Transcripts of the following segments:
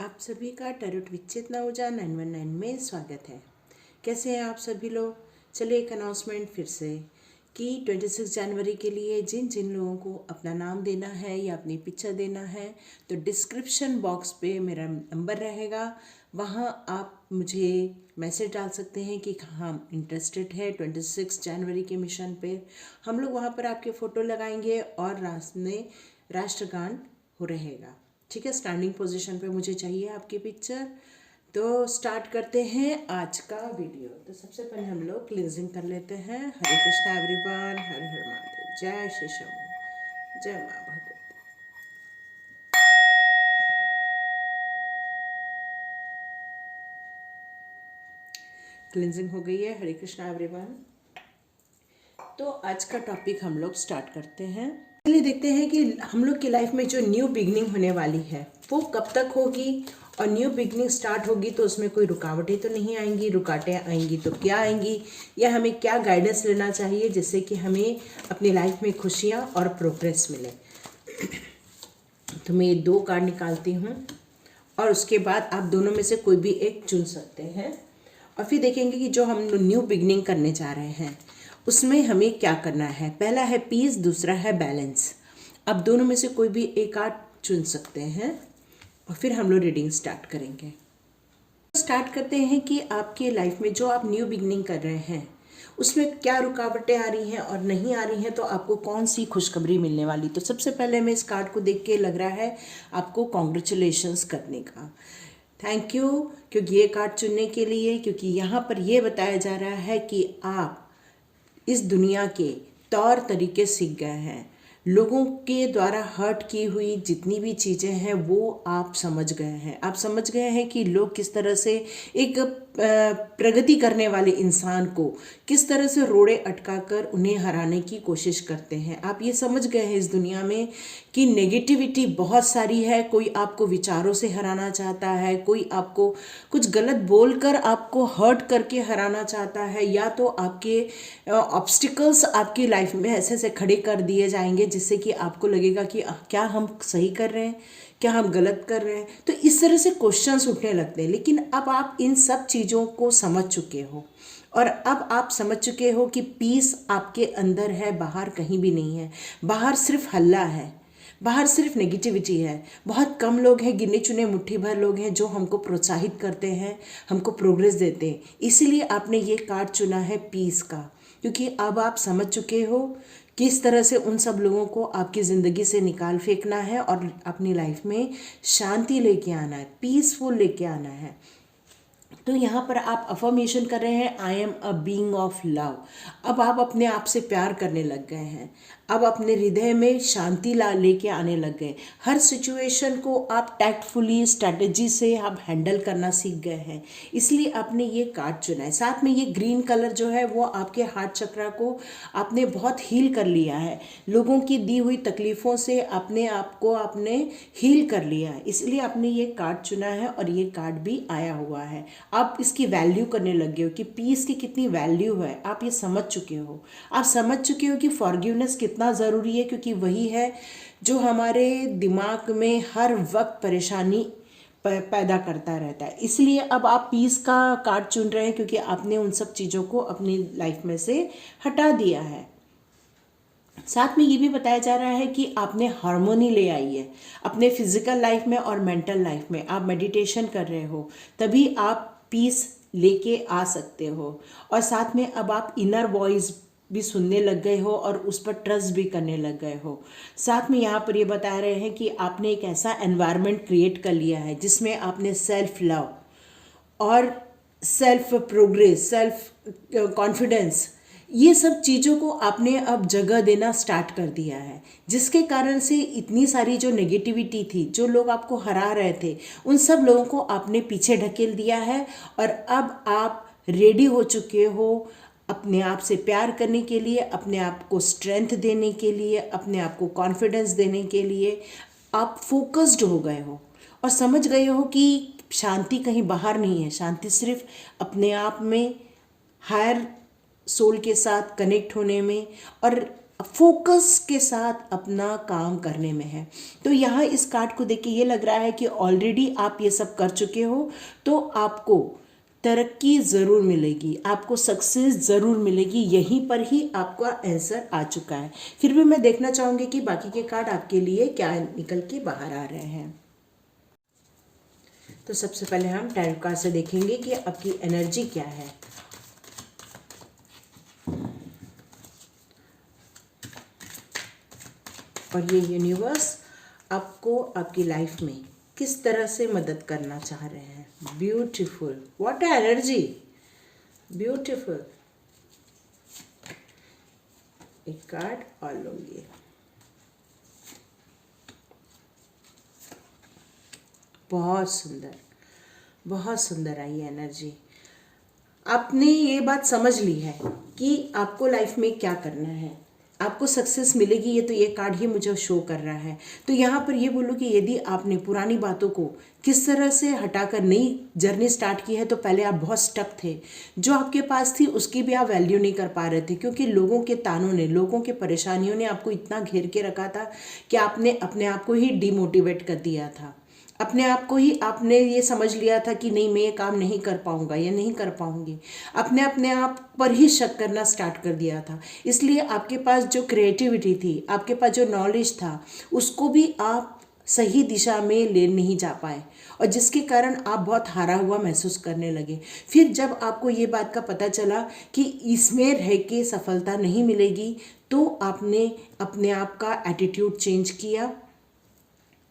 आप सभी का टैरोट विद चेतना ऊर्जा 919 में स्वागत है। कैसे हैं आप सभी लोग। चलिए एक अनाउंसमेंट फिर से कि 26 जनवरी के लिए जिन जिन लोगों को अपना नाम देना है या अपनी पिक्चर देना है तो डिस्क्रिप्शन बॉक्स पे मेरा नंबर रहेगा, वहाँ आप मुझे मैसेज डाल सकते हैं कि हाँ इंटरेस्टेड है 26 जनवरी के मिशन पे। हम लोग वहाँ पर आपके फ़ोटो लगाएंगे और राष्ट्रगान हो रहेगा। ठीक है, स्टैंडिंग पोजीशन पे मुझे चाहिए आपकी पिक्चर। तो स्टार्ट करते हैं आज का वीडियो। तो सबसे पहले हम लोग क्लींजिंग कर लेते हैं। हरे कृष्णा एवरीवन, हर हर महादेव, जय श्री शंभू, जय माँ भगवती। क्लींजिंग हो गई है। हरे कृष्णा एवरीवन। तो आज का टॉपिक हम लोग स्टार्ट करते हैं। चलिए देखते हैं कि हम लोग की लाइफ में जो न्यू बिगनिंग होने वाली है वो कब तक होगी, और न्यू बिगनिंग स्टार्ट होगी तो उसमें कोई रुकावटें तो नहीं आएंगी। रुकावटें आएंगी तो क्या आएंगी, या हमें क्या गाइडेंस लेना चाहिए जिससे कि हमें अपनी लाइफ में खुशियाँ और प्रोग्रेस मिले। तो मैं ये 2 कार्ड निकालती हूँ और उसके बाद आप दोनों में से कोई भी एक चुन सकते हैं, और फिर देखेंगे कि जो हम न्यू बिगनिंग करने जा रहे हैं उसमें हमें क्या करना है। पहला है पीस, दूसरा है बैलेंस। अब दोनों में से कोई भी एक कार्ड चुन सकते हैं और फिर हम लोग रीडिंग स्टार्ट करेंगे। स्टार्ट करते हैं कि आपके लाइफ में जो आप न्यू बिगनिंग कर रहे हैं उसमें क्या रुकावटें आ रही हैं और नहीं आ रही हैं, तो आपको कौन सी खुशखबरी मिलने वाली। तो सबसे पहले मैं इस कार्ड को देख के लग रहा है आपको कॉन्ग्रेचुलेशंस करने का। थैंक यू क्योंकि ये कार्ड चुनने के लिए, क्योंकि यहाँ पर ये बताया जा रहा है कि आप इस दुनिया के तौर तरीके सीख गए हैं। लोगों के द्वारा हर्ट की हुई जितनी भी चीज़ें हैं वो आप समझ गए हैं। आप समझ गए हैं कि लोग किस तरह से एक प्रगति करने वाले इंसान को किस तरह से रोड़े अटकाकर उन्हें हराने की कोशिश करते हैं। आप ये समझ गए हैं इस दुनिया में कि नेगेटिविटी बहुत सारी है। कोई आपको विचारों से हराना चाहता है, कोई आपको कुछ गलत बोलकर आपको हर्ट करके हराना चाहता है, या तो आपके ऑब्स्टिकल्स आपकी लाइफ में ऐसे ऐसे खड़े कर दिए जाएंगे जिससे कि आपको लगेगा कि क्या हम सही कर रहे हैं, क्या हम गलत कर रहे हैं। तो इस तरह से क्वेश्चंस उठने लगते हैं। लेकिन अब आप इन सब चीज़ों को समझ चुके हो और अब आप समझ चुके हो कि पीस आपके अंदर है, बाहर कहीं भी नहीं है। बाहर सिर्फ हल्ला है, बाहर सिर्फ नेगेटिविटी है। बहुत कम लोग हैं, गिने चुने मुट्ठी भर लोग हैं जो हमको प्रोत्साहित करते हैं, हमको प्रोग्रेस देते हैं। इसीलिए आपने ये कार्ड चुना है पीस का, क्योंकि अब आप समझ चुके हो किस तरह से उन सब लोगों को आपकी ज़िंदगी से निकाल फेंकना है और अपनी लाइफ में शांति लेके आना है, पीसफुल लेके आना है। तो यहाँ पर आप अफर्मेशन कर रहे हैं, I am a being of love. अब आप अपने आप से प्यार करने लग गए हैं। अब अपने हृदय में शांति ला लेके आने लग गए। हर सिचुएशन को आप टैक्टफुली स्ट्रैटेजी से आप हैंडल करना सीख गए हैं। इसलिए आपने ये कार्ड चुना है। साथ में ये ग्रीन कलर जो है वो आपके हार्ट चक्रा को आपने बहुत हील कर लिया है। लोगों की दी हुई तकलीफ़ों से अपने आप को आपने हील कर लिया है। इसलिए आपने ये कार्ड चुना है और ये कार्ड भी आया हुआ है। आप इसकी वैल्यू करने लगे हो कि पीस की कितनी वैल्यू है। आप ये समझ चुके हो। आप समझ चुके हो कि फॉरगिवनेस कितना ज़रूरी है, क्योंकि वही है जो हमारे दिमाग में हर वक्त परेशानी पैदा करता रहता है। इसलिए अब आप पीस का कार्ड चुन रहे हैं क्योंकि आपने उन सब चीज़ों को अपनी लाइफ में से हटा दिया है। साथ में ये भी बताया जा रहा है कि आपने हार्मोनी ले आई है अपने फिजिकल लाइफ में और मेंटल लाइफ में। आप मेडिटेशन कर रहे हो तभी आप पीस लेके आ सकते हो। और साथ में अब आप इनर वॉइस भी सुनने लग गए हो और उस पर ट्रस्ट भी करने लग गए हो। साथ में यहाँ पर ये बता रहे हैं कि आपने एक ऐसा एनवायरनमेंट क्रिएट कर लिया है जिसमें आपने सेल्फ लव और सेल्फ प्रोग्रेस, सेल्फ कॉन्फिडेंस, ये सब चीज़ों को आपने अब जगह देना स्टार्ट कर दिया है, जिसके कारण से इतनी सारी जो नेगेटिविटी थी, जो लोग आपको हरा रहे थे, उन सब लोगों को आपने पीछे ढकेल दिया है। और अब आप रेडी हो चुके हो अपने आप से प्यार करने के लिए, अपने आप को स्ट्रेंथ देने के लिए, अपने आप को कॉन्फिडेंस देने के लिए। आप फोकस्ड हो गए हो और समझ गए हो कि शांति कहीं बाहर नहीं है। शांति सिर्फ अपने आप में, हायर सोल के साथ कनेक्ट होने में और फोकस के साथ अपना काम करने में है। तो यहाँ इस कार्ड को देख के ये लग रहा है कि ऑलरेडी आप ये सब कर चुके हो, तो आपको तरक्की ज़रूर मिलेगी, आपको सक्सेस ज़रूर मिलेगी, यहीं पर ही आपका आंसर आ चुका है। फिर भी मैं देखना चाहूँगी कि बाकी के कार्ड आपके लिए क्या निकल के बाहर आ रहे हैं। तो सबसे पहले हम टैरो कार्ड से देखेंगे कि आपकी एनर्जी क्या है। और ये यूनिवर्स आपको आपकी लाइफ में किस तरह से मदद करना चाह रहे हैं। Beautiful, what energy, beautiful. एक कार्ड और लूंगी। बहुत सुंदर आई एनर्जी। आपने ये बात समझ ली है कि आपको लाइफ में क्या करना है, आपको सक्सेस मिलेगी, ये तो ये कार्ड ही मुझे शो कर रहा है। तो यहाँ पर ये बोलो कि यदि आपने पुरानी बातों को किस तरह से हटाकर नई जर्नी स्टार्ट की है, तो पहले आप बहुत स्टक थे, जो आपके पास थी उसकी भी आप वैल्यू नहीं कर पा रहे थे, क्योंकि लोगों के तानों ने, लोगों के परेशानियों ने आपको इतना घेर के रखा था कि आपने अपने आप को ही डिमोटिवेट कर दिया था। अपने आप को ही आपने ये समझ लिया था कि नहीं, मैं ये काम नहीं कर पाऊंगा या नहीं कर पाऊंगी। अपने आप पर ही शक करना स्टार्ट कर दिया था। इसलिए आपके पास जो क्रिएटिविटी थी, आपके पास जो नॉलेज था, उसको भी आप सही दिशा में ले नहीं जा पाए, और जिसके कारण आप बहुत हारा हुआ महसूस करने लगे। फिर जब आपको ये बात का पता चला कि इसमें रह के सफलता नहीं मिलेगी, तो आपने अपने आप का एटीट्यूड चेंज किया,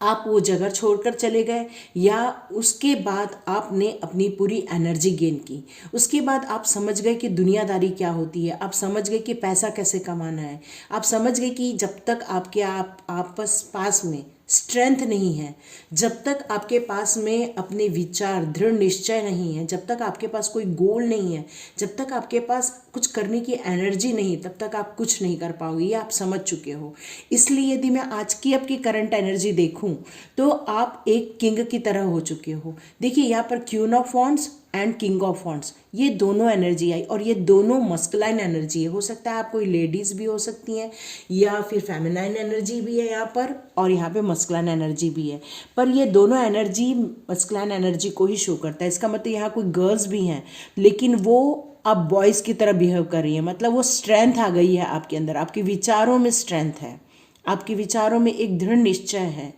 आप वो जगह छोड़कर चले गए, या उसके बाद आपने अपनी पूरी एनर्जी गेन की। उसके बाद आप समझ गए कि दुनियादारी क्या होती है, आप समझ गए कि पैसा कैसे कमाना है, आप समझ गए कि जब तक आपके आपस पास में स्ट्रेंथ नहीं है, जब तक आपके पास में अपने विचार, दृढ़ निश्चय नहीं है, जब तक आपके पास कोई गोल नहीं है, जब तक आपके पास कुछ करने की एनर्जी नहीं, तब तक आप कुछ नहीं कर पाओगे। ये आप समझ चुके हो। इसलिए यदि मैं आज की आपकी करंट एनर्जी देखूं, तो आप एक किंग की तरह हो चुके हो। देखिए यहाँ पर queen of wands and king of wands, ये दोनों एनर्जी आई, और ये दोनों मस्कुलाइन एनर्जी है। हो सकता है आप कोई लेडीज़ भी हो सकती हैं, या फिर फेमिनाइन एनर्जी भी है यहाँ पर, और यहाँ पे मस्कुलाइन एनर्जी भी है। पर ये दोनों एनर्जी मस्कुलाइन एनर्जी को ही शो करता है। इसका मतलब यहाँ कोई गर्ल्स भी हैं, लेकिन वो अब बॉयज़ की तरह बिहेव कर रही है। मतलब वो स्ट्रेंथ आ गई है आपके अंदर, आपके विचारों में स्ट्रेंथ है, आपके विचारों में एक दृढ़ निश्चय है।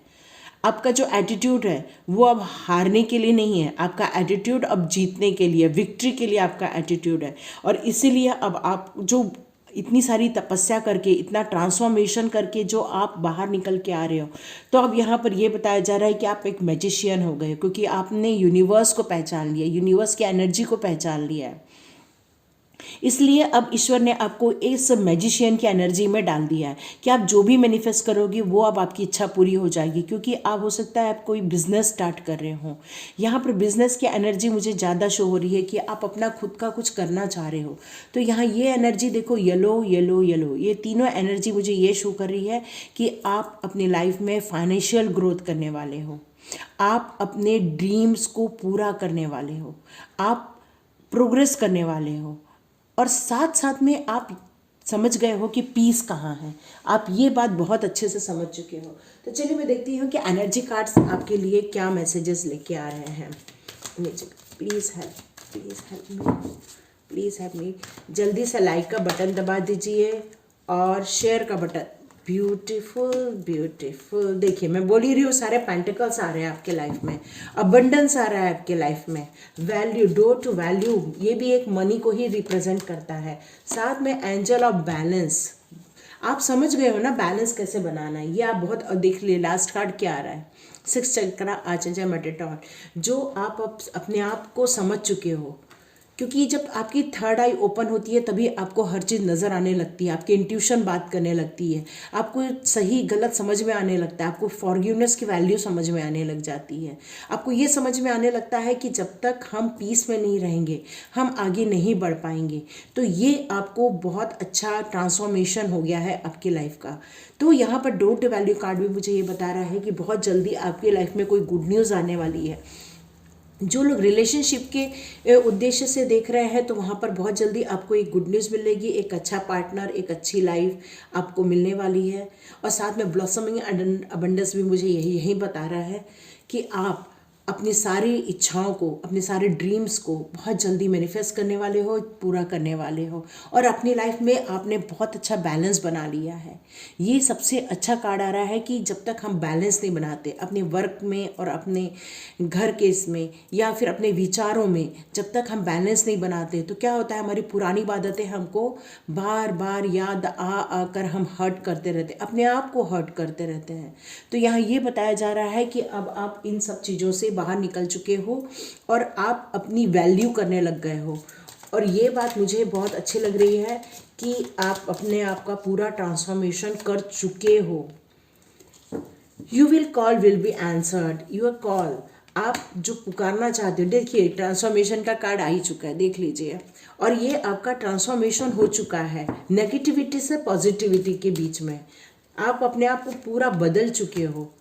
आपका जो एटीट्यूड है वो अब हारने के लिए नहीं है, आपका एटीट्यूड अब जीतने के लिए, विक्ट्री के लिए आपका एटीट्यूड है। और इसीलिए अब आप जो इतनी सारी तपस्या करके, इतना ट्रांसफॉर्मेशन करके जो आप बाहर निकल के आ रहे हो, तो अब यहाँ पर ये बताया जा रहा है कि आप एक मैजिशियन हो गए, क्योंकि आपने यूनिवर्स को पहचान लिया, यूनिवर्स की एनर्जी को पहचान लिया है। इसलिए अब ईश्वर ने आपको इस मैजिशियन की एनर्जी में डाल दिया है कि आप जो भी मैनिफेस्ट करोगे वो अब आपकी इच्छा पूरी हो जाएगी। क्योंकि आप हो सकता है आप कोई बिजनेस स्टार्ट कर रहे हो, यहाँ पर बिजनेस की एनर्जी मुझे ज़्यादा शो हो रही है कि आप अपना खुद का कुछ करना चाह रहे हो। तो यहाँ ये एनर्जी देखो, येलो येलो येलो, ये तीनों एनर्जी मुझे ये शो कर रही है कि आप अपनी लाइफ में फाइनेंशियल ग्रोथ करने वाले हो, आप अपने ड्रीम्स को पूरा करने वाले हो, आप प्रोग्रेस करने वाले हो, और साथ साथ में आप समझ गए हो कि पीस कहाँ है। आप ये बात बहुत अच्छे से समझ चुके हो। तो चलिए मैं देखती हूँ कि एनर्जी कार्ड्स आपके लिए क्या मैसेजेस लेके आ रहे हैं। Please help me, please help me. जल्दी से लाइक का बटन दबा दीजिए और शेयर का बटन। ब्यूटीफुल ब्यूटीफुल, देखिए मैं बोल ही रही हूँ, सारे पेंटिकल्स आ रहे हैं आपके लाइफ में, अबंडेंस आ रहा है आपके लाइफ में, वैल्यू, डोर टू वैल्यू, ये भी एक मनी को ही रिप्रेजेंट करता है। साथ में एंजल ऑफ बैलेंस, आप समझ गए हो ना बैलेंस कैसे बनाना है। ये आप बहुत देख लिए। लास्ट कार्ड क्या आ रहा है, 6 चक्रा आचार्य मेटेटॉन, जो आप अपने आप को समझ चुके हो। क्योंकि जब आपकी थर्ड आई ओपन होती है तभी आपको हर चीज़ नज़र आने लगती है, आपकी इंट्यूशन बात करने लगती है, आपको सही गलत समझ में आने लगता है, आपको फॉरगिवनेस की वैल्यू समझ में आने लग जाती है। आपको ये समझ में आने लगता है कि जब तक हम पीस में नहीं रहेंगे हम आगे नहीं बढ़ पाएंगे। तो ये आपको बहुत अच्छा ट्रांसफॉर्मेशन हो गया है आपकी लाइफ का। तो यहाँ पर डोर टू वैल्यू कार्ड भी मुझे ये बता रहा है कि बहुत जल्दी आपकी लाइफ में कोई गुड न्यूज़ आने वाली है। जो लोग रिलेशनशिप के उद्देश्य से देख रहे हैं तो वहाँ पर बहुत जल्दी आपको एक गुड न्यूज़ मिलेगी, एक अच्छा पार्टनर, एक अच्छी लाइफ आपको मिलने वाली है। और साथ में ब्लॉसमिंग अबंडेंस भी मुझे यही बता रहा है कि आप अपनी सारी इच्छाओं को, अपने सारे ड्रीम्स को बहुत जल्दी मैनिफेस्ट करने वाले हो, पूरा करने वाले हो। और अपनी लाइफ में आपने बहुत अच्छा बैलेंस बना लिया है। ये सबसे अच्छा कार्ड आ रहा है कि जब तक हम बैलेंस नहीं बनाते अपने वर्क में और अपने घर के इसमें या फिर अपने विचारों में, जब तक हम बैलेंस नहीं बनाते तो क्या होता है, हमारी पुरानी आदतें हमको बार बार याद आकर हम हर्ट करते रहते, अपने आप को हर्ट करते रहते हैं। तो यहाँ ये बताया जा रहा है कि अब आप इन सब चीज़ों से बाहर निकल चुके हो और आप अपनी वैल्यू करने लग गए हो। और ये बात मुझे बहुत अच्छी लग रही है कि आप अपने आप का पूरा ट्रांसफॉर्मेशन कर चुके हो। You will call will be answered, your call, आप जो पुकारना चाहते हो, देखिए ट्रांसफॉर्मेशन का कार्ड आ ही चुका है, देख लीजिए। और ये आपका ट्रांसफॉर्मेशन हो चुका है नेगेटिविटी से पॉजिटिविटी के बीच में। आप अपने आप को पूरा बदल चुके हो।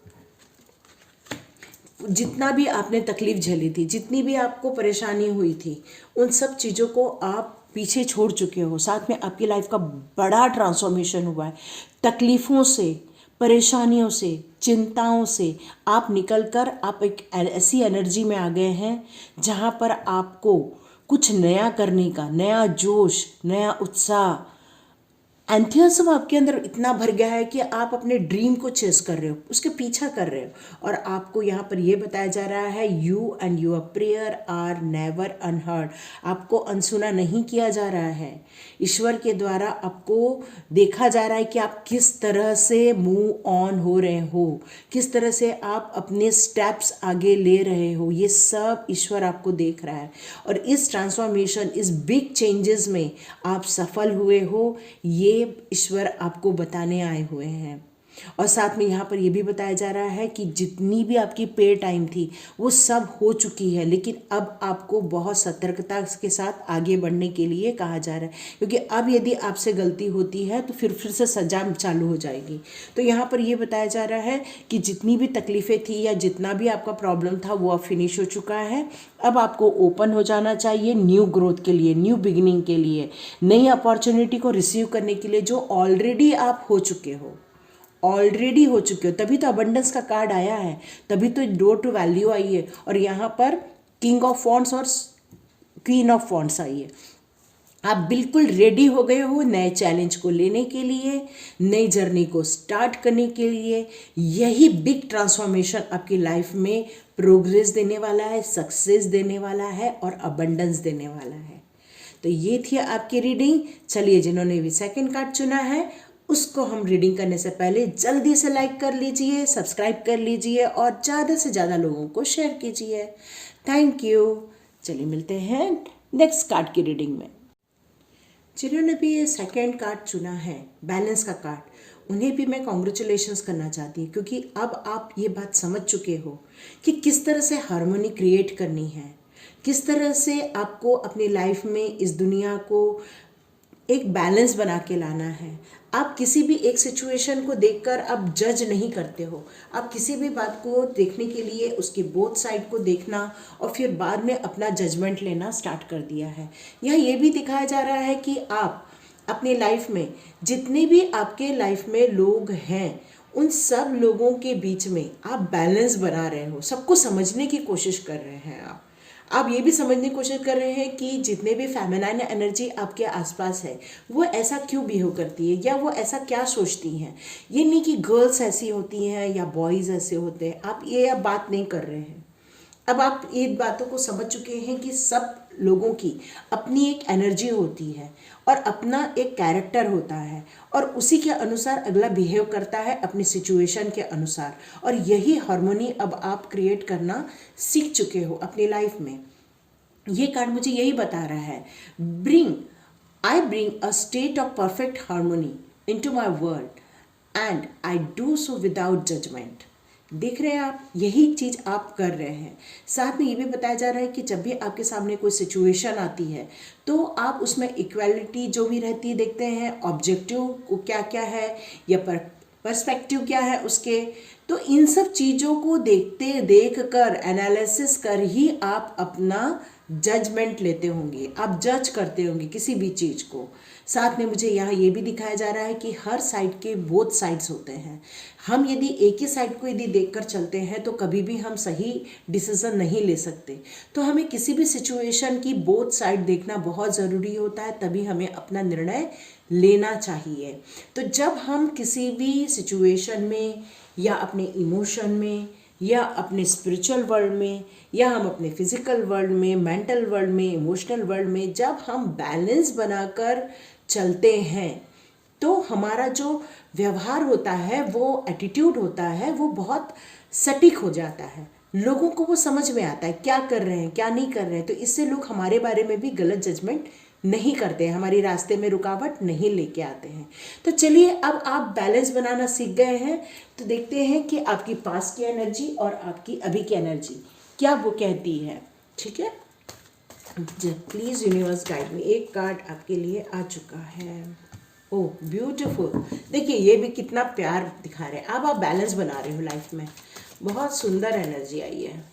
जितना भी आपने तकलीफ झेली थी, जितनी भी आपको परेशानी हुई थी, उन सब चीज़ों को आप पीछे छोड़ चुके हो। साथ में आपकी लाइफ का बड़ा ट्रांसफॉर्मेशन हुआ है। तकलीफ़ों से, परेशानियों से, चिंताओं से आप निकलकर आप एक ऐसी एनर्जी में आ गए हैं जहाँ पर आपको कुछ नया करने का, नया जोश, नया उत्साह, एंथियसम आपके अंदर इतना भर गया है कि आप अपने ड्रीम को चेस कर रहे हो, उसके पीछा कर रहे हो। और आपको यहाँ पर यह बताया जा रहा है you and your prayer are never unheard, आपको अनसुना नहीं किया जा रहा है। ईश्वर के द्वारा आपको देखा जा रहा है कि आप किस तरह से मूव ऑन हो रहे हो, किस तरह से आप अपने स्टेप्स आगे ले रहे हो, ये सब ईश्वर आपको देख रहा है। और इस ट्रांसफॉर्मेशन, इस बिग चेंजेस में आप सफल हुए हो, ये ईश्वर आपको बताने आए हुए हैं। और साथ में यहाँ पर यह भी बताया जा रहा है कि जितनी भी आपकी पे टाइम थी वो सब हो चुकी है, लेकिन अब आपको बहुत सतर्कता के साथ आगे बढ़ने के लिए कहा जा रहा है, क्योंकि अब यदि आपसे गलती होती है तो फिर से सजा चालू हो जाएगी। तो यहाँ पर यह बताया जा रहा है कि जितनी भी तकलीफ़ें थी या जितना भी आपका प्रॉब्लम था वो अब फिनिश हो चुका है। अब आपको ओपन हो जाना चाहिए न्यू ग्रोथ के लिए, न्यू बिगिनिंग के लिए, नई अपॉर्चुनिटी को रिसीव करने के लिए, जो ऑलरेडी आप हो चुके हो, ऑलरेडी हो चुके हो। तभी तो अबंडेंस का कार्ड आया है, तभी तो डोर टू वैल्यू आई है। और यहाँ पर किंग ऑफ वॉन्ड्स और क्वीन ऑफ वॉन्ड्स आई है। आप बिल्कुल रेडी हो गए हो नए चैलेंज को लेने के लिए, नई जर्नी को स्टार्ट करने के लिए। यही बिग ट्रांसफॉर्मेशन आपकी लाइफ में प्रोग्रेस देने वाला है, सक्सेस देने वाला है और अबंडेंस देने वाला है। तो ये थी आपकी रीडिंग। चलिए, जिन्होंने भी सेकंड कार्ड चुना है उसको हम रीडिंग करने से पहले जल्दी से लाइक कर लीजिए, सब्सक्राइब कर लीजिए और ज़्यादा से ज़्यादा लोगों को शेयर कीजिए। Thank you. चलिए मिलते हैं नेक्स्ट कार्ड की रीडिंग में। जिन्होंने भी ये सेकंड कार्ड चुना है, बैलेंस का कार्ड, उन्हें भी मैं कॉन्ग्रेचुलेशंस करना चाहती हूँ, क्योंकि अब आप ये बात समझ चुके हो कि किस तरह से हार्मोनी क्रिएट करनी है, किस तरह से आपको अपनी लाइफ में इस दुनिया को एक बैलेंस बना के लाना है। आप किसी भी एक सिचुएशन को देखकर आप जज नहीं करते हो। आप किसी भी बात को देखने के लिए उसके बोथ साइड को देखना और फिर बाद में अपना जजमेंट लेना स्टार्ट कर दिया है। यहाँ ये भी दिखाया जा रहा है कि आप अपनी लाइफ में जितने भी आपके लाइफ में लोग हैं, उन सब लोगों के बीच में आप बैलेंस बना रहे हो, सबको समझने की कोशिश कर रहे हैं। आप ये भी समझने की कोशिश कर रहे हैं कि जितने भी फेमिनाइन एनर्जी आपके आसपास है वो ऐसा क्यों बिहेव करती है या वो ऐसा क्या सोचती हैं। ये नहीं कि गर्ल्स ऐसी होती हैं या बॉयज़ ऐसे होते हैं, आप ये अब बात नहीं कर रहे हैं। अब आप ये बातों को समझ चुके हैं कि सब लोगों की अपनी एक एनर्जी होती है और अपना एक कैरेक्टर होता है और उसी के अनुसार अगला बिहेव करता है अपनी सिचुएशन के अनुसार। और यही हार्मोनी अब आप क्रिएट करना सीख चुके हो अपनी लाइफ में। ये कार्ड मुझे यही बता रहा है, I bring a state of perfect harmony into my world and I do so without judgement. देख रहे हैं आप, यही चीज़ आप कर रहे हैं। साथ में ये भी बताया जा रहा है कि जब भी आपके सामने कोई सिचुएशन आती है तो आप उसमें इक्वालिटी जो भी रहती है देखते हैं, ऑब्जेक्टिव क्या क्या है या पर्सपेक्टिव क्या है उसके, तो इन सब चीज़ों को देख कर एनालिसिस कर ही आप अपना जजमेंट लेते होंगे, आप जज करते होंगे किसी भी चीज़ को। साथ में मुझे यहाँ ये भी दिखाया जा रहा है कि हर साइड के बोथ साइड्स होते हैं। हम यदि एक ही साइड को यदि देखकर चलते हैं तो कभी भी हम सही डिसीजन नहीं ले सकते। तो हमें किसी भी सिचुएशन की बोथ साइड देखना बहुत ज़रूरी होता है, तभी हमें अपना निर्णय लेना चाहिए। तो जब हम किसी भी सिचुएशन में या अपने इमोशन में या अपने स्पिरिचुअल वर्ल्ड में या हम अपने फिजिकल वर्ल्ड में, मेंटल वर्ल्ड में, इमोशनल वर्ल्ड में जब हम बैलेंस बनाकर चलते हैं तो हमारा जो व्यवहार होता है, वो एटीट्यूड होता है, वो बहुत सटीक हो जाता है। लोगों को वो समझ में आता है क्या कर रहे हैं क्या नहीं कर रहे हैं। तो इससे लोग हमारे बारे में भी गलत जजमेंट नहीं करते हैं, हमारे रास्ते में रुकावट नहीं लेके आते हैं। तो चलिए अब आप बैलेंस बनाना सीख गए हैं, तो देखते हैं कि आपकी पास्ट की एनर्जी और आपकी अभी की एनर्जी क्या वो कहती है। ठीक है, प्लीज़ यूनिवर्स गाइड मी। एक कार्ड आपके लिए आ चुका है। ओह ब्यूटीफुल, देखिए ये भी कितना प्यार दिखा रहे हैं। अब आप बैलेंस बना रहे हो लाइफ में, बहुत सुंदर एनर्जी आई है।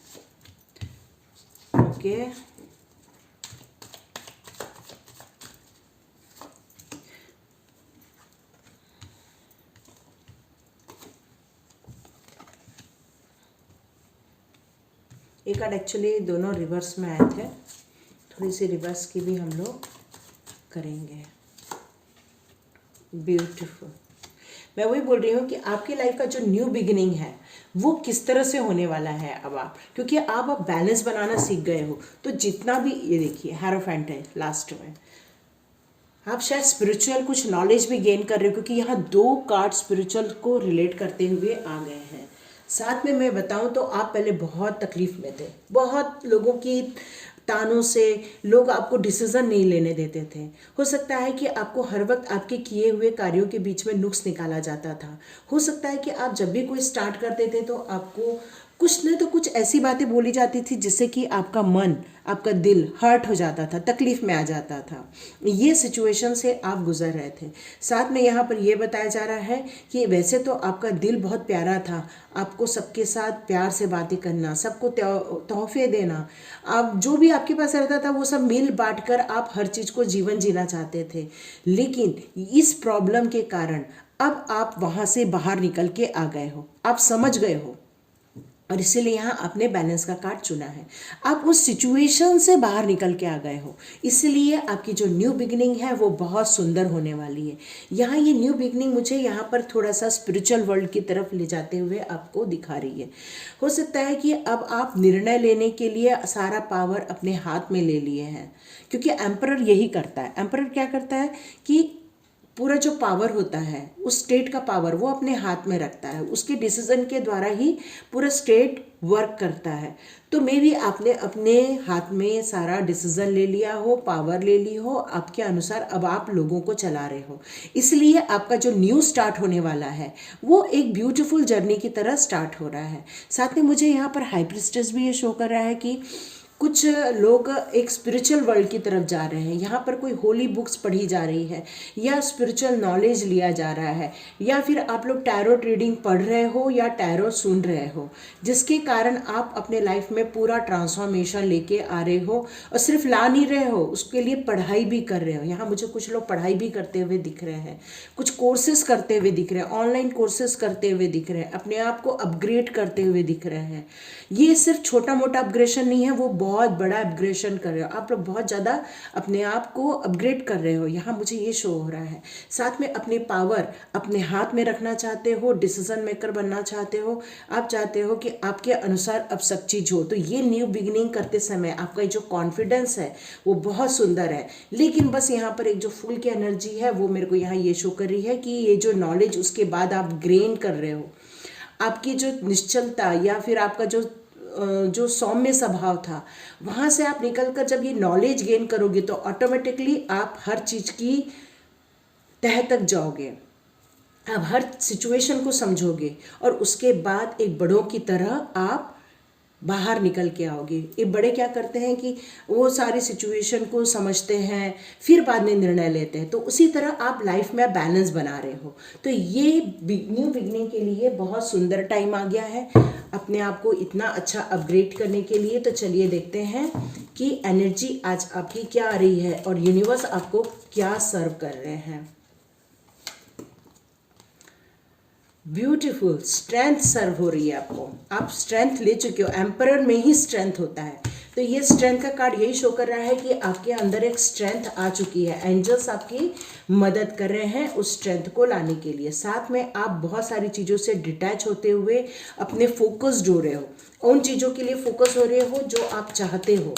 ओके, एक कार्ड एक्चुअली दोनों रिवर्स में आए थे, थोड़ी सी रिवर्स की भी हम लोग करेंगे। ब्यूटीफुल, मैं वही बोल रही हूँ कि आपकी लाइफ का जो न्यू बिगिनिंग है वो किस तरह से होने वाला है अब आप, क्योंकि आप अब बैलेंस बनाना सीख गए हो। तो जितना भी, ये देखिए हेरोफेंट है लास्ट में, आप शायद स्पिरिचुअल कुछ नॉलेज भी गेन कर रहे हो, क्योंकि यहाँ 2 कार्ड स्पिरिचुअल को रिलेट करते हुए आ गए हैं। साथ में मैं बताऊं तो आप पहले बहुत तकलीफ में थे, बहुत लोगों की तानों से लोग आपको डिसीजन नहीं लेने देते थे। हो सकता है कि आपको हर वक्त आपके किए हुए कार्यों के बीच में नुक्स निकाला जाता था। हो सकता है कि आप जब भी कोई स्टार्ट करते थे तो आपको कुछ न तो कुछ ऐसी बातें बोली जाती थी जिससे कि आपका मन, आपका दिल हर्ट हो जाता था, तकलीफ में आ जाता था। ये सिचुएशन से आप गुजर रहे थे। साथ में यहाँ पर यह बताया जा रहा है कि वैसे तो आपका दिल बहुत प्यारा था, आपको सबके साथ प्यार से बातें करना, सबको तोहफे देना, आप जो भी आपके पास रहता था वो सब मिल बांट कर आप हर चीज़ को जीवन जीना चाहते थे। लेकिन इस प्रॉब्लम के कारण अब आप वहाँ से बाहर निकल के आ गए हो, आप समझ गए हो, और इसीलिए यहाँ आपने बैलेंस का कार्ड चुना है। आप उस सिचुएशन से बाहर निकल के आ गए हो, इसलिए आपकी जो न्यू बिगिनिंग है वो बहुत सुंदर होने वाली है। यहाँ ये न्यू बिगिनिंग मुझे यहाँ पर थोड़ा सा स्पिरिचुअल वर्ल्ड की तरफ ले जाते हुए आपको दिखा रही है। हो सकता है कि अब आप निर्णय लेने के लिए सारा पावर अपने हाथ में ले लिए हैं, क्योंकि एम्परर यही करता है। एम्परर क्या करता है कि पूरा जो पावर होता है, उस स्टेट का पावर वो अपने हाथ में रखता है, उसके डिसीजन के द्वारा ही पूरा स्टेट वर्क करता है। तो मे भी आपने अपने हाथ में सारा डिसीजन ले लिया हो, पावर ले ली हो, आपके अनुसार अब आप लोगों को चला रहे हो। इसलिए आपका जो न्यू स्टार्ट होने वाला है वो एक ब्यूटीफुल जर्नी की तरह स्टार्ट हो रहा है। साथ में मुझे यहाँ पर हाई प्रीस्टेस भी ये शो कर रहा है कि कुछ लोग एक स्पिरिचुअल वर्ल्ड की तरफ जा रहे हैं। यहाँ पर कोई होली बुक्स पढ़ी जा रही है, या स्पिरिचुअल नॉलेज लिया जा रहा है, या फिर आप लोग टैरोट रीडिंग पढ़ रहे हो या टैरोट सुन रहे हो, जिसके कारण आप अपने लाइफ में पूरा ट्रांसफॉर्मेशन लेके आ रहे हो। और सिर्फ ला नहीं रहे हो, उसके लिए पढ़ाई भी कर रहे हो। यहाँ मुझे कुछ लोग पढ़ाई भी करते हुए दिख रहे हैं, कुछ कोर्सेज करते हुए दिख रहे हैं, ऑनलाइन कोर्सेज करते हुए दिख रहे हैं, अपने आप को अपग्रेड करते हुए दिख रहे हैं। ये सिर्फ छोटा मोटा अपग्रेशन नहीं है, वो बहुत बड़ा अपग्रेशन कर रहे हो। आप लोग बहुत ज़्यादा अपने आप को अपग्रेड कर रहे हो, यहाँ मुझे ये शो हो रहा है। साथ में अपनी पावर अपने हाथ में रखना चाहते हो, डिसीजन मेकर बनना चाहते हो। आप चाहते हो कि आपके अनुसार अब सब चीज़ हो। तो ये न्यू बिगिनिंग करते समय आपका जो कॉन्फिडेंस है वो बहुत सुंदर है। लेकिन बस यहाँ पर एक जो फूल की एनर्जी है वो मेरे को यहाँ ये शो कर रही है कि ये जो नॉलेज उसके बाद आप ग्रेन कर रहे हो, आपकी जो निश्चलता या फिर आपका जो सौम्य स्वभाव था, वहाँ से आप निकलकर जब ये नॉलेज गेन करोगे तो ऑटोमेटिकली आप हर चीज़ की तह तक जाओगे, आप हर सिचुएशन को समझोगे, और उसके बाद एक बड़ों की तरह आप बाहर निकल के आओगे। ये बड़े क्या करते हैं कि वो सारी सिचुएशन को समझते हैं, फिर बाद में निर्णय लेते हैं। तो उसी तरह आप लाइफ में बैलेंस बना रहे हो। तो ये न्यू बिगनिंग के लिए बहुत सुंदर टाइम आ गया है अपने आप को इतना अच्छा अपग्रेड करने के लिए। तो चलिए देखते हैं कि एनर्जी आज आपकी क्या आ रही है और यूनिवर्स आपको क्या सर्व कर रहे हैं। ब्यूटीफुल स्ट्रेंथ सर्व हो रही है आपको, आप स्ट्रेंथ ले चुके हो। एम्परर में ही स्ट्रेंथ होता है, तो ये स्ट्रेंथ का कार्ड यही शो कर रहा है कि आपके अंदर एक स्ट्रेंथ आ चुकी है। एंजल्स आपकी मदद कर रहे हैं उस स्ट्रेंथ को लाने के लिए। साथ में आप बहुत सारी चीज़ों से डिटैच होते हुए अपने फोकस्ड हो रहे हो, उन चीज़ों के लिए फोकस हो रहे हो जो आप चाहते हो।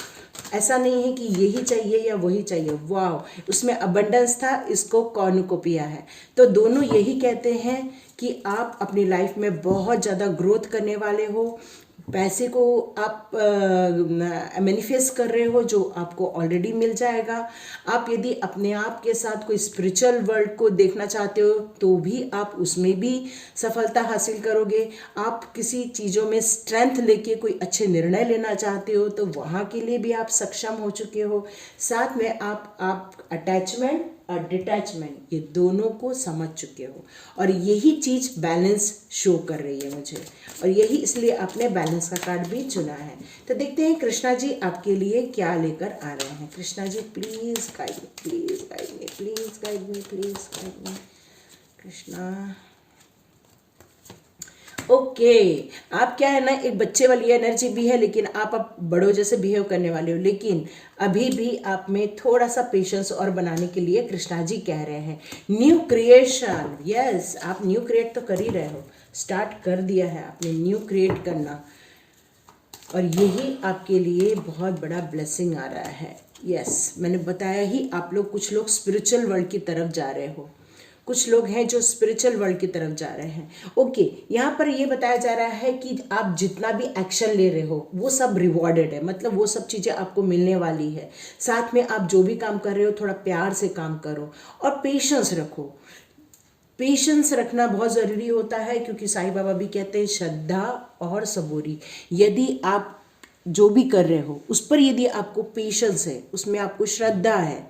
ऐसा नहीं है कि यही चाहिए या वही चाहिए। वाह, उसमें अबंडेंस था, इसको कॉर्नुकोपिया है। तो दोनों यही कहते हैं कि आप अपनी लाइफ में बहुत ज़्यादा ग्रोथ करने वाले हो। पैसे को आप मैनिफेस्ट कर रहे हो जो आपको ऑलरेडी मिल जाएगा। आप यदि अपने आप के साथ कोई स्पिरिचुअल वर्ल्ड को देखना चाहते हो तो भी आप उसमें भी सफलता हासिल करोगे। आप किसी चीज़ों में स्ट्रेंथ लेके कोई अच्छे निर्णय लेना चाहते हो तो वहाँ के लिए भी आप सक्षम हो चुके हो। साथ में आप अटैचमेंट और डिटैचमेंट ये दोनों को समझ चुके हो और यही चीज़ बैलेंस शो कर रही है मुझे, और यही इसलिए आपने बैलेंस का कार्ड भी चुना है। तो देखते हैं कृष्णा जी आपके लिए क्या लेकर आ रहे हैं। Krishna ji please guide me, please guide me, please guide me, please guide me. Krishna okay आप क्या है ना, एक बच्चे वाली एनर्जी भी है, लेकिन आप अब बड़ों जैसे बिहेव करने वाले हो। लेकिन अभी भी आप में थोड़ा सा पेशेंस और बनाने के लिए कृष्णा जी कह रहे हैं। न्यू क्रिएशन, यस आप न्यू क्रिएट तो कर ही रहे हो, स्टार्ट कर दिया है आपने न्यू क्रिएट करना, और यही आपके लिए बहुत बड़ा ब्लेसिंग आ रहा है। यस मैंने बताया ही, आप लोग कुछ लोग स्पिरिचुअल वर्ल्ड की तरफ जा रहे हो, कुछ लोग हैं जो स्पिरिचुअल वर्ल्ड की तरफ जा रहे हैं। ओके यहाँ पर ये बताया जा रहा है कि आप जितना भी एक्शन ले रहे हो वो सब रिवॉर्डेड है, मतलब वो सब चीज़ें आपको मिलने वाली है। साथ में आप जो भी काम कर रहे हो थोड़ा प्यार से काम करो और पेशेंस रखो। पेशेंस रखना बहुत ज़रूरी होता है, क्योंकि साईं बाबा भी कहते हैं श्रद्धा और सबूरी। यदि आप जो भी कर रहे हो उस पर यदि आपको पेशेंस है, उसमें आपको श्रद्धा है,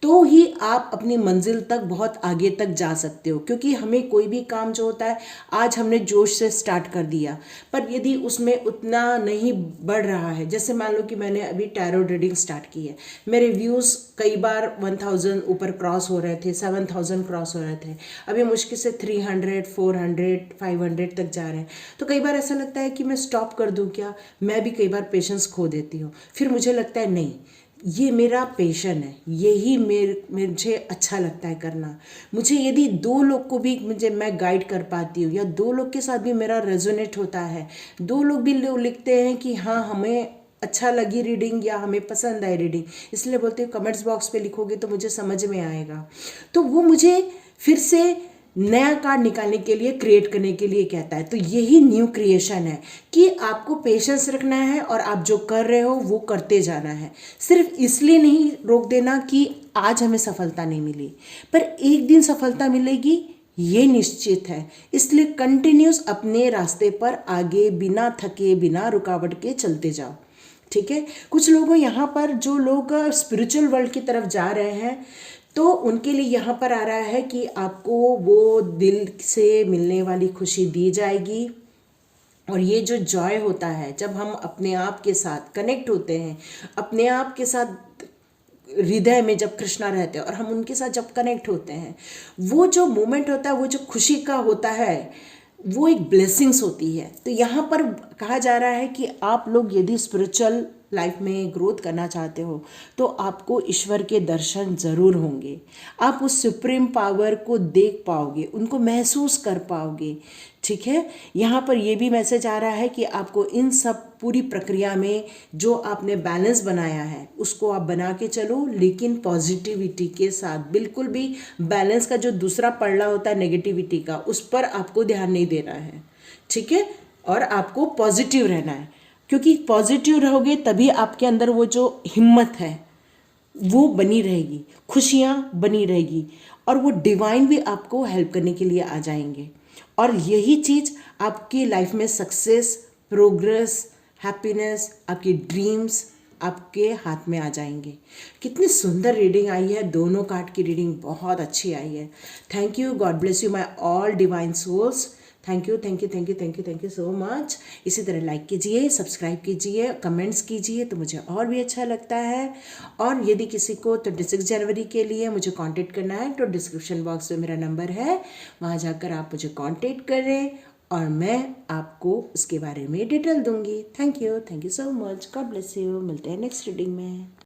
तो ही आप अपनी मंजिल तक बहुत आगे तक जा सकते हो। क्योंकि हमें कोई भी काम जो होता है, आज हमने जोश से स्टार्ट कर दिया, पर यदि उसमें उतना नहीं बढ़ रहा है, जैसे मान लो कि मैंने अभी टैरो रीडिंग स्टार्ट की है, मेरे व्यूज़ कई बार 1000 ऊपर क्रॉस हो रहे थे, 7000 क्रॉस हो रहे थे, अभी मुश्किल से 300, 400, 500 तक जा रहे हैं। तो कई बार ऐसा लगता है कि मैं स्टॉप कर दूं क्या, मैं भी कई बार पेशेंस खो देती हूँ। फिर मुझे लगता है नहीं, ये मेरा पैशन है, यही मुझे अच्छा लगता है करना। मुझे यदि दो लोग को भी मैं गाइड कर पाती हूँ, या दो लोग के साथ भी मेरा रेजोनेट होता है, दो लोग भी लिखते हैं कि हाँ हमें अच्छा लगी रीडिंग या हमें पसंद आई रीडिंग, इसलिए बोलते हो कमेंट्स बॉक्स पे लिखोगे तो मुझे समझ में आएगा, तो वो मुझे फिर से नया कार्ड निकालने के लिए, क्रिएट करने के लिए कहता है। तो यही न्यू क्रिएशन है कि आपको पेशेंस रखना है और आप जो कर रहे हो वो करते जाना है। सिर्फ इसलिए नहीं रोक देना कि आज हमें सफलता नहीं मिली, पर एक दिन सफलता मिलेगी ये निश्चित है। इसलिए कंटिन्यूस अपने रास्ते पर आगे बिना थके बिना रुकावट के चलते जाओ, ठीक है। कुछ लोगों यहाँ पर जो लोग स्पिरिचुअल वर्ल्ड की तरफ जा रहे हैं तो उनके लिए यहाँ पर आ रहा है कि आपको वो दिल से मिलने वाली खुशी दी जाएगी। और ये जो जॉय होता है जब हम अपने आप के साथ कनेक्ट होते हैं, अपने आप के साथ हृदय में जब कृष्णा रहते हैं और हम उनके साथ जब कनेक्ट होते हैं, वो जो मोमेंट होता है, वो जो खुशी का होता है, वो एक ब्लेसिंग्स होती है। तो यहाँ पर कहा जा रहा है कि आप लोग यदि स्पिरिचुअल लाइफ में ग्रोथ करना चाहते हो तो आपको ईश्वर के दर्शन ज़रूर होंगे। आप उस सुप्रीम पावर को देख पाओगे, उनको महसूस कर पाओगे, ठीक है। यहाँ पर ये भी मैसेज आ रहा है कि आपको इन सब पूरी प्रक्रिया में जो आपने बैलेंस बनाया है उसको आप बना के चलो, लेकिन पॉजिटिविटी के साथ। बिल्कुल भी बैलेंस का जो दूसरा पड़ला होता है नेगेटिविटी का, उस पर आपको ध्यान नहीं देना है, ठीक है। और आपको पॉजिटिव रहना है, क्योंकि पॉजिटिव रहोगे तभी आपके अंदर वो जो हिम्मत है वो बनी रहेगी, खुशियाँ बनी रहेगी, और वो डिवाइन भी आपको हेल्प करने के लिए आ जाएंगे। और यही चीज़ आपकी लाइफ में सक्सेस, प्रोग्रेस, हैप्पीनेस, आपकी ड्रीम्स आपके हाथ में आ जाएंगे। कितनी सुंदर रीडिंग आई है, दोनों कार्ड की रीडिंग बहुत अच्छी आई है। Thank you, God bless you my all divine souls. Thank you thank you thank you thank you thank you so much. इसी तरह लाइक कीजिए, सब्सक्राइब कीजिए, कमेंट्स कीजिए तो मुझे और भी अच्छा लगता है। और यदि किसी को 26 जनवरी के लिए मुझे कांटेक्ट करना है तो डिस्क्रिप्शन बॉक्स में मेरा नंबर है, वहाँ जाकर आप मुझे कांटेक्ट करें और मैं आपको उसके बारे में डिटेल दूंगी। Thank you so much, God bless you. मिलते हैं नेक्स्ट रीडिंग में।